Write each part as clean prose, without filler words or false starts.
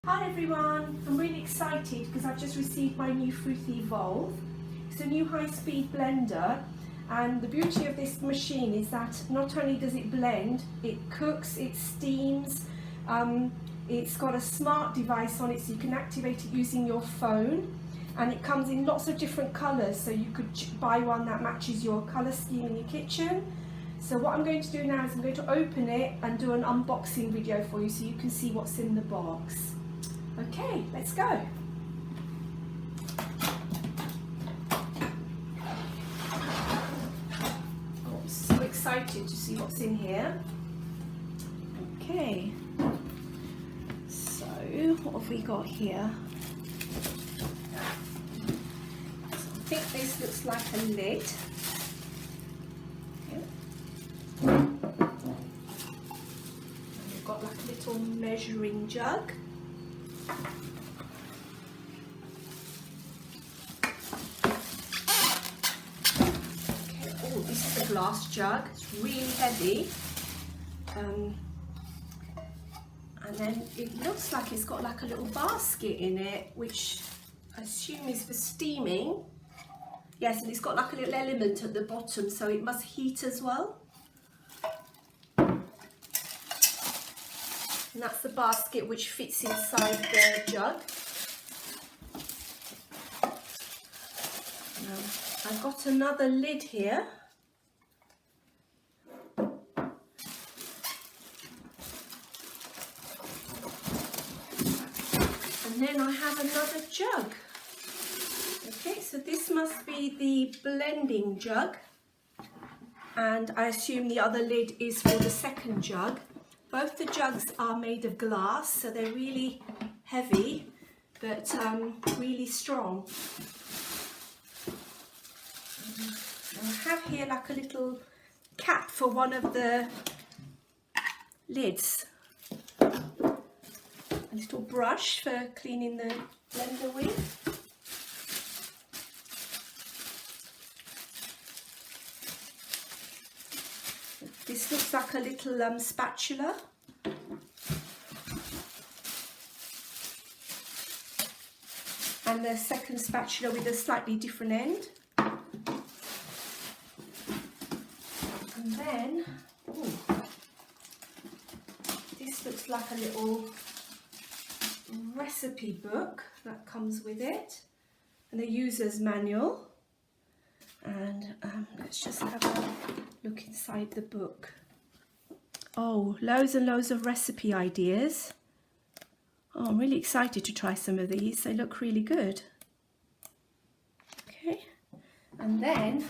Hi everyone, I'm really excited because I've just received my new Fruity Evolve. It's a new high-speed blender, and the beauty of this machine is that not only does it blend, it cooks, it steams, it's got a smart device on it so you can activate it using your phone, and it comes in lots of different colours, so you could buy one that matches your colour scheme in your kitchen. So what I'm going to do now is I'm going to open it and do an unboxing video for you so you can see what's in the box. Okay, let's go. Oh, I'm so excited to see what's in here. Okay, so what have we got here? So I think this looks like a lid. And we've got like a little measuring jug. This is a glass jug, it's really heavy, and then it looks like it's got like a little basket in it, which I assume is for steaming. Yes, and it's got like a little element at the bottom, so it must heat as well. And that's the basket which fits inside the jug. Now, I've got another lid here. And then I have another jug. Okay, so this must be the blending jug, and I assume the other lid is for the second jug. Both the jugs are made of glass, so they're really heavy, but really strong. I have here like a little cap for one of the lids. A little brush for cleaning the blender with. This looks like a little spatula. And the second spatula with a slightly different end. And then, this looks like a little recipe book that comes with it, and the user's manual. And let's just have a look inside the book. Oh, loads and loads of recipe ideas. Oh, I'm really excited to try some of these. They look really good. Okay, and then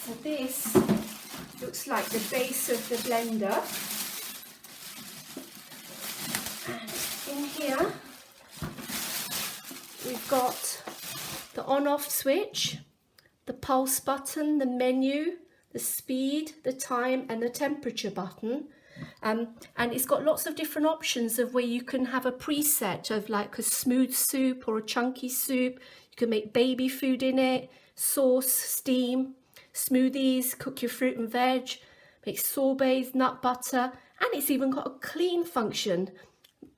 so this looks like the base of the blender. And in here we've got the on-off switch, the pulse button, the menu, the speed, the time, and the temperature button. And it's got lots of different options of where you can have a preset of like a smooth soup or a chunky soup. You can make baby food in it, sauce, steam, smoothies, cook your fruit and veg, make sorbets, nut butter, and it's even got a clean function.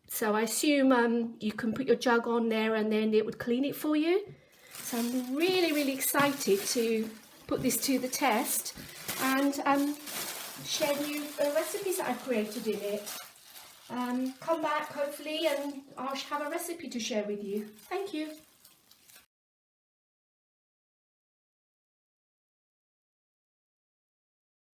So I assume you can put your jug on there and then it would clean it for you. So I'm really, really excited to put this to the test and share new recipes that I've created in it. Come back hopefully and I'll have a recipe to share with you. Thank you.